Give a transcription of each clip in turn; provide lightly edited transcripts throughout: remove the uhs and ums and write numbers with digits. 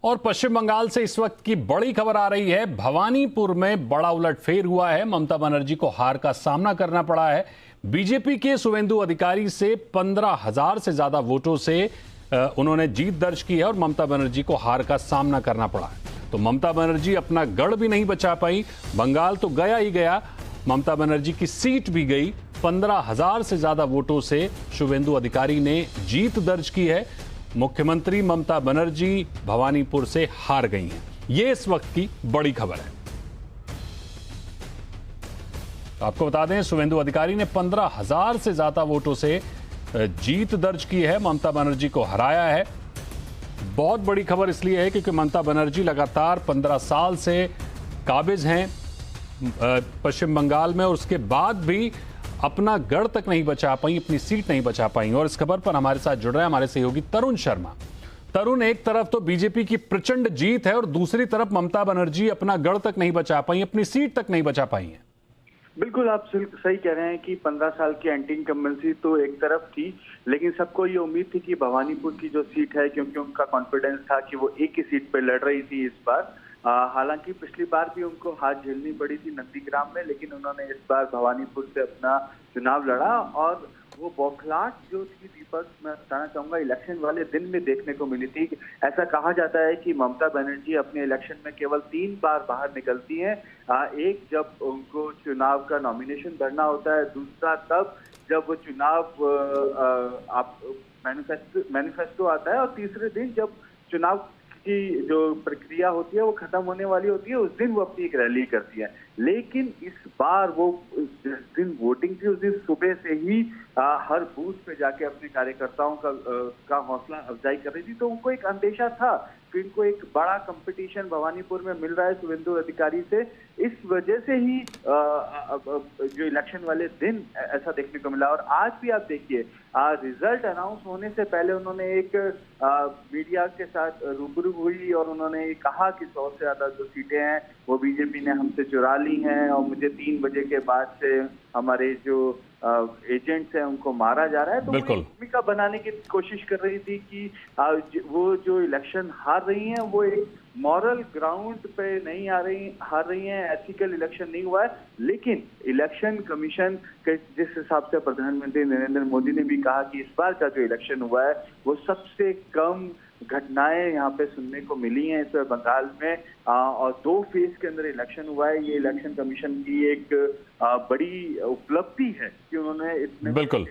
और पश्चिम बंगाल से इस वक्त की बड़ी खबर आ रही है। भवानीपुर में बड़ा उलटफेर हुआ है। ममता बनर्जी को हार का सामना करना पड़ा है। बीजेपी के शुवेंदु अधिकारी से 15,000 से ज्यादा वोटों से उन्होंने जीत दर्ज की है और ममता बनर्जी को हार का सामना करना पड़ा है। तो ममता बनर्जी अपना गढ़ भी नहीं बचा पाई। बंगाल तो गया ही गया, ममता बनर्जी की सीट भी गई। 15,000 से ज्यादा वोटों से शुवेंदु अधिकारी ने जीत दर्ज की है। मुख्यमंत्री ममता बनर्जी भवानीपुर से हार गई हैं। ये इस वक्त की बड़ी खबर है। आपको बता दें, शुवेंदु अधिकारी ने 15,000 से ज्यादा वोटों से जीत दर्ज की है, ममता बनर्जी को हराया है। बहुत बड़ी खबर इसलिए है क्योंकि ममता बनर्जी लगातार 15 साल से काबिज हैं पश्चिम बंगाल में और उसके बाद भी अपना गढ़ तक नहीं बचा पाई, अपनी सीट नहीं बचा पाई। और इस खबर पर हमारे साथ जुड़ रहे हैं हमारे सहयोगी तरुण शर्मा। तरुण, एक तरफ तो बीजेपी की प्रचंड जीत है और दूसरी तरफ ममता बनर्जी अपना गढ़ तक नहीं बचा पाई, अपनी सीट तक नहीं बचा पाई है। बिल्कुल, आप सही कह रहे हैं कि 15 साल की एंटी इनकम्बेंसी तो एक तरफ थी, लेकिन सबको ये उम्मीद थी कि भवानीपुर की जो सीट है, क्योंकि उनका कॉन्फिडेंस था कि वो एक ही सीट पे लड़ रही थी इस बार। हालांकि पिछली बार भी उनको हार झेलनी पड़ी थी नंदीग्राम में, लेकिन उन्होंने इस बार भवानीपुर से अपना चुनाव लड़ा। और वो बौखलाहट जो थी दीपक, मैं बताना चाहूंगा, इलेक्शन वाले दिन में देखने को मिली थी। ऐसा कहा जाता है कि ममता बनर्जी अपने इलेक्शन में केवल 3 बार बाहर निकलती हैं। एक जब उनको चुनाव का नॉमिनेशन भरना होता है, दूसरा तब जब वो चुनाव आप मैनिफेस्टो आता है, और तीसरे दिन जब चुनाव की जो प्रक्रिया होती है वो खत्म होने वाली होती है, उस दिन वो अपनी एक रैली करती है। लेकिन इस बार वो जिस दिन वोटिंग थी उस दिन सुबह से ही हर बूथ पे जाके अपने कार्यकर्ताओं का हौसला अफजाई कर रही थी। तो उनको एक अंदेशा था कि इनको एक बड़ा कंपटीशन भवानीपुर में मिल रहा है शुवेंदु अधिकारी से। इस वजह से ही जो इलेक्शन वाले दिन ऐसा देखने को मिला। और आज भी आप देखिए, रिजल्ट अनाउंस होने से पहले उन्होंने एक मीडिया के साथ रूबरू हुई और उन्होंने कहा कि 100 से ज्यादा जो सीटें हैं वो बीजेपी ने हमसे चुरा ली हैं और मुझे 3 बजे के बाद से हमारे जो एजेंट्स हैं उनको मारा जा रहा है। तो वो भूमिका बनाने की कोशिश कर रही थी कि वो जो इलेक्शन हार रही हैं वो एक मॉरल ग्राउंड पे नहीं हार रही हैं, एथिकल इलेक्शन नहीं हुआ है। लेकिन इलेक्शन कमीशन के जिस हिसाब से प्रधानमंत्री नरेंद्र मोदी ने भी कहा कि इस बार का जो इलेक्शन हुआ है वो सबसे कम घटनाएं यहाँ पे सुनने को मिली हैं इस बंगाल में, और 2 फेज के अंदर इलेक्शन हुआ है। ये इलेक्शन कमीशन की एक बड़ी उपलब्धि है कि उन्होंने इतने बिल्कुल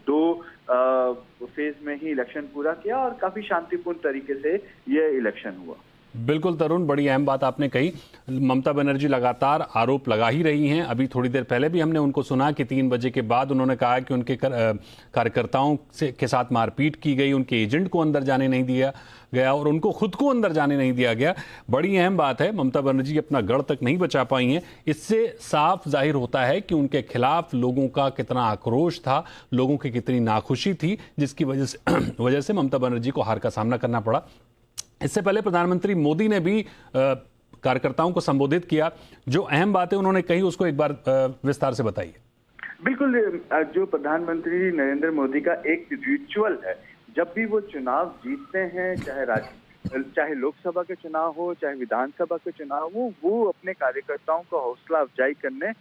2 फेज में ही इलेक्शन पूरा किया और काफी शांतिपूर्ण तरीके से ये इलेक्शन हुआ। बिल्कुल तरुण, बड़ी अहम बात आपने कही। ममता बनर्जी लगातार आरोप लगा ही रही हैं। अभी थोड़ी देर पहले भी हमने उनको सुना कि 3 बजे के बाद उन्होंने कहा कि उनके कार्यकर्ताओं के साथ मारपीट की गई, उनके एजेंट को अंदर जाने नहीं दिया गया और उनको खुद को अंदर जाने नहीं दिया गया। बड़ी अहम बात है, ममता बनर्जी अपना गढ़ तक नहीं बचा पाई हैं। इससे साफ जाहिर होता है कि उनके खिलाफ लोगों का कितना आक्रोश था, लोगों की कितनी नाखुशी थी, जिसकी वजह से ममता बनर्जी को हार का सामना करना पड़ा। इससे पहले प्रधानमंत्री मोदी ने भी कार्यकर्ताओं को संबोधित किया। जो अहम बातें उन्होंने कही उसको एक बार विस्तार से बताइए। बिल्कुल, जो प्रधानमंत्री नरेंद्र मोदी का एक रिचुअल है, जब भी वो चुनाव जीतते हैं, चाहे लोकसभा के चुनाव हो चाहे विधानसभा के चुनाव हो, वो अपने कार्यकर्ताओं को हौसला अफजाई करने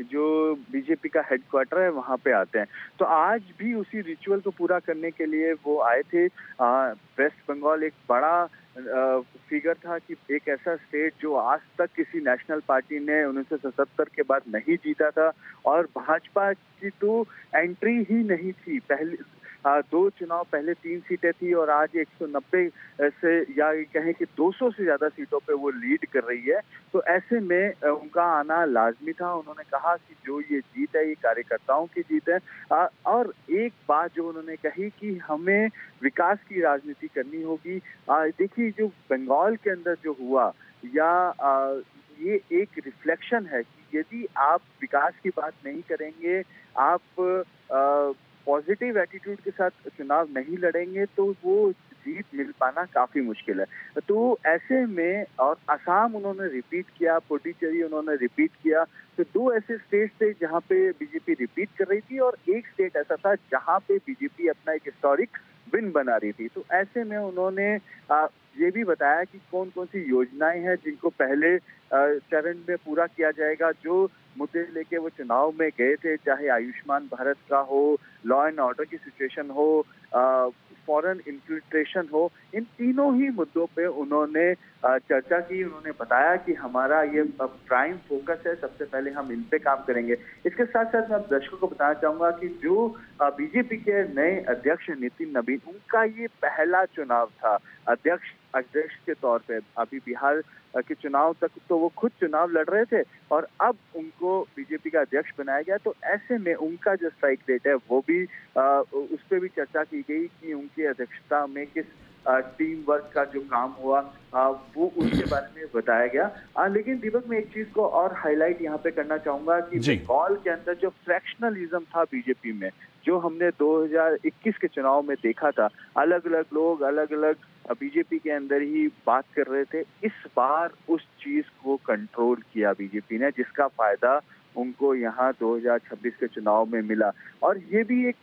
जो बीजेपी का हेडक्वार्टर है वहां पे आते हैं। तो आज भी उसी रिचुअल को पूरा करने के लिए वो आए थे। वेस्ट बंगाल एक बड़ा फिगर था कि एक ऐसा स्टेट जो आज तक किसी नेशनल पार्टी ने 1977 के बाद नहीं जीता था, और भाजपा की तो एंट्री ही नहीं थी। पहले 2 चुनाव पहले 3 सीटें थी और आज 190 से या कहें कि 200 से ज्यादा सीटों पे वो लीड कर रही है। तो ऐसे में उनका आना लाजमी था। उन्होंने कहा कि जो ये जीत है ये कार्यकर्ताओं की जीत है। और एक बात जो उन्होंने कही कि हमें विकास की राजनीति करनी होगी। देखिए, जो बंगाल के अंदर जो हुआ ये एक रिफ्लेक्शन है कि यदि आप विकास की बात नहीं करेंगे, आप पॉजिटिव एटीट्यूड के साथ चुनाव नहीं लड़ेंगे, तो वो जीत मिल पाना काफी मुश्किल है। तो ऐसे में, और असम उन्होंने रिपीट किया, पुडुचेरी उन्होंने रिपीट किया। तो 2 ऐसे स्टेट थे जहां पे बीजेपी रिपीट कर रही थी और एक स्टेट ऐसा था जहां पे बीजेपी अपना एक हिस्टोरिक विन बना रही थी। तो ऐसे में उन्होंने ये भी बताया कि कौन कौन सी योजनाएं हैं जिनको पहले चरण में पूरा किया जाएगा। जो मुद्दे लेके वो चुनाव में गए थे, चाहे आयुष्मान भारत का हो, लॉ एंड ऑर्डर की सिचुएशन हो, फॉरेन इन्फिल्ट्रेशन हो, इन तीनों ही मुद्दों पे उन्होंने चर्चा की। उन्होंने बताया कि हमारा ये प्राइम फोकस है, सबसे पहले हम इन पे काम करेंगे। इसके साथ साथ मैं आप दर्शकों को बताना चाहूंगा कि जो बीजेपी के नए अध्यक्ष नितिन नवीन, उनका ये पहला चुनाव था अध्यक्ष के तौर पे। अभी बिहार के चुनाव तक तो वो खुद चुनाव लड़ रहे थे और अब उनको बीजेपी का अध्यक्ष बनाया गया। तो ऐसे में उनका जो स्ट्राइक रेट है वो भी उस पर भी चर्चा की गई कि उनकी अध्यक्षता में किस टीम वर्क का जो काम हुआ वो उसके बारे में बताया गया। लेकिन दीपक, मैं एक चीज को और हाईलाइट यहाँ पे करना चाहूंगा कि बंगाल के अंदर जो फ्रैक्शनलिज्म था बीजेपी में, जो हमने 2021 के चुनाव में देखा था, अलग अलग लोग अलग अलग बीजेपी के अंदर ही बात कर रहे थे, इस बार उस चीज को कंट्रोल किया बीजेपी ने, जिसका फायदा उनको यहाँ 2026 के चुनाव में मिला। और ये भी एक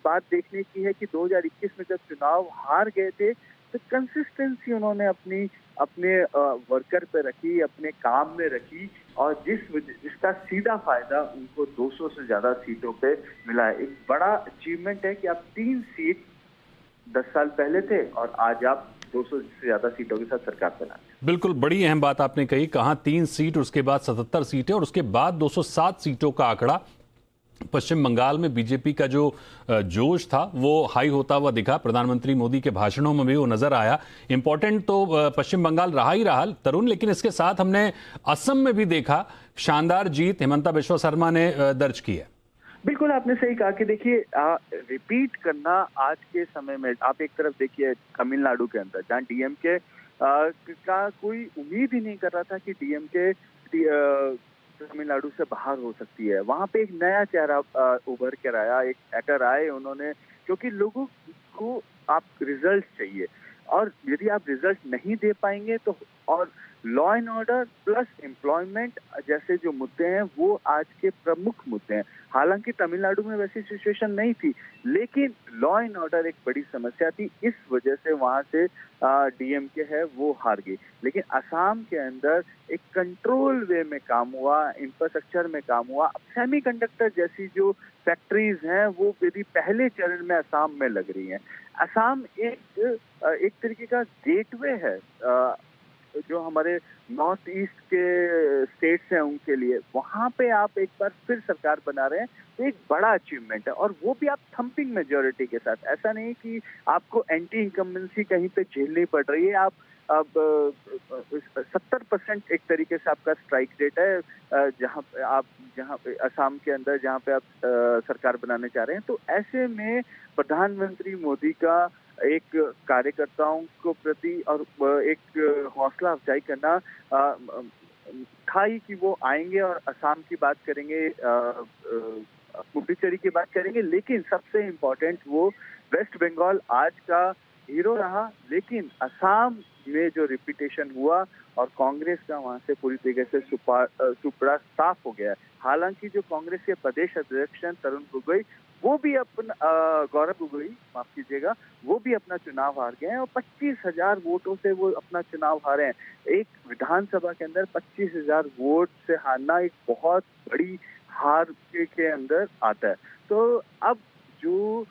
बात देखने की है कि 2021 में जब चुनाव हार गए थे तो कंसिस्टेंसी उन्होंने अपने वर्कर पे रखी, अपने काम में रखी, और जिसका सीधा फायदा उनको 200 से ज्यादा सीटों पे मिला है। एक बड़ा अचीवमेंट है कि आप 3 सीट 10 साल पहले थे और आज आप 200 से ज्यादा सीटों के साथ सरकार बना। बिल्कुल, बड़ी अहम बात आपने कही, कहा 3 सीट, उसके बाद 77 सीटें और उसके बाद 207 सीटों का आंकड़ा। पश्चिम बंगाल में बीजेपी का जो जोश था वो हाई होता हुआ दिखा। प्रधानमंत्री मोदी के भाषणों में भी वो नजर आया। इंपॉर्टेंट तो पश्चिम बंगाल रहा ही रहा तरुण, लेकिन इसके साथ हमने असम में भी देखा शानदार जीत हिमंता बिस्वा शर्मा ने दर्ज की है। बिल्कुल, आपने सही कहा कि देखिए, रिपीट करना आज के समय में, आप एक तरफ देखिए तमिलनाडु के अंदर जहाँ डीएमके का कोई उम्मीद ही नहीं कर रहा था कि डीएमके तमिलनाडु से बाहर हो सकती है, वहां पे एक नया चेहरा उभर कर आया, एक एक्टर आए उन्होंने, क्योंकि लोगों को आप रिजल्ट चाहिए, और यदि आप रिजल्ट नहीं दे पाएंगे तो, और law and order plus employment जैसे जो मुद्दे हैं वो आज के प्रमुख मुद्दे हैं। हालांकि तमिलनाडु में वैसी सिचुएशन नहीं थी, लेकिन लॉ एंड ऑर्डर एक बड़ी समस्या थी, इस वजह से वहां से डीएमके है वो हार गई। लेकिन असम के अंदर एक कंट्रोल वे में काम हुआ, इंफ्रास्ट्रक्चर में काम हुआ। सेमीकंडक्टर जैसी जो फैक्ट्रीज हैं वो यदि पहले चरण में असम में लग रही हैं। असम एक तरीके का गेटवे है जो हमारे नॉर्थ ईस्ट के स्टेट्स हैं उनके लिए। वहां पे आप एक बार फिर सरकार बना रहे हैं तो एक बड़ा अचीवमेंट है, और वो भी आप थंपिंग मेजॉरिटी के साथ। ऐसा नहीं कि आपको एंटी इनकम्बेंसी कहीं पे झेलनी पड़ रही है। आप अब 70% एक तरीके से आपका स्ट्राइक रेट है जहां पे असम के अंदर जहां पे आप सरकार बनाने चाह रहे हैं। तो ऐसे में प्रधानमंत्री मोदी का एक कार्यकर्ताओं को प्रति और एक हौसला अफजाई करना था ही कि वो आएंगे और असम की बात करेंगे, पुडुचेरी की बात करेंगे। लेकिन सबसे इम्पोर्टेंट, वो वेस्ट बंगाल आज का हीरो रहा, लेकिन असम में जो रिपीटेशन हुआ और कांग्रेस का वहां से पूरी तरीके से सुपड़ा साफ हो गया। हालांकि जो कांग्रेस के प्रदेश अध्यक्ष हैं तरुण गोगोई, वो भी अपना गौरव गोगोई माफ कीजिएगा, वो भी अपना चुनाव हार गए हैं और 25,000 वोटों से वो अपना चुनाव हारे हैं। एक विधानसभा के अंदर 25,000 वोट से हारना एक बहुत बड़ी हार के अंदर आता है। तो अब जो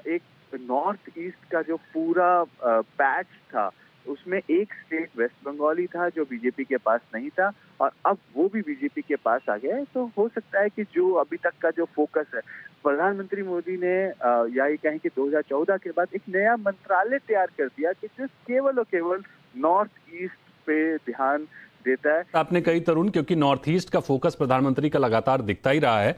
एक नॉर्थ ईस्ट का जो पूरा पैच था, उसमें एक स्टेट वेस्ट बंगाल ही था जो बीजेपी के पास नहीं था, और अब वो भी बीजेपी के पास आ गया है। तो हो सकता है कि जो अभी तक का जो फोकस है, प्रधानमंत्री मोदी ने या ये कहें कि 2014 के बाद एक नया मंत्रालय तैयार कर दिया कि जो केवल और केवल नॉर्थ ईस्ट पे ध्यान देता है। आपने कही तरुण, क्योंकि नॉर्थ ईस्ट का फोकस प्रधानमंत्री का लगातार दिखता ही रहा है।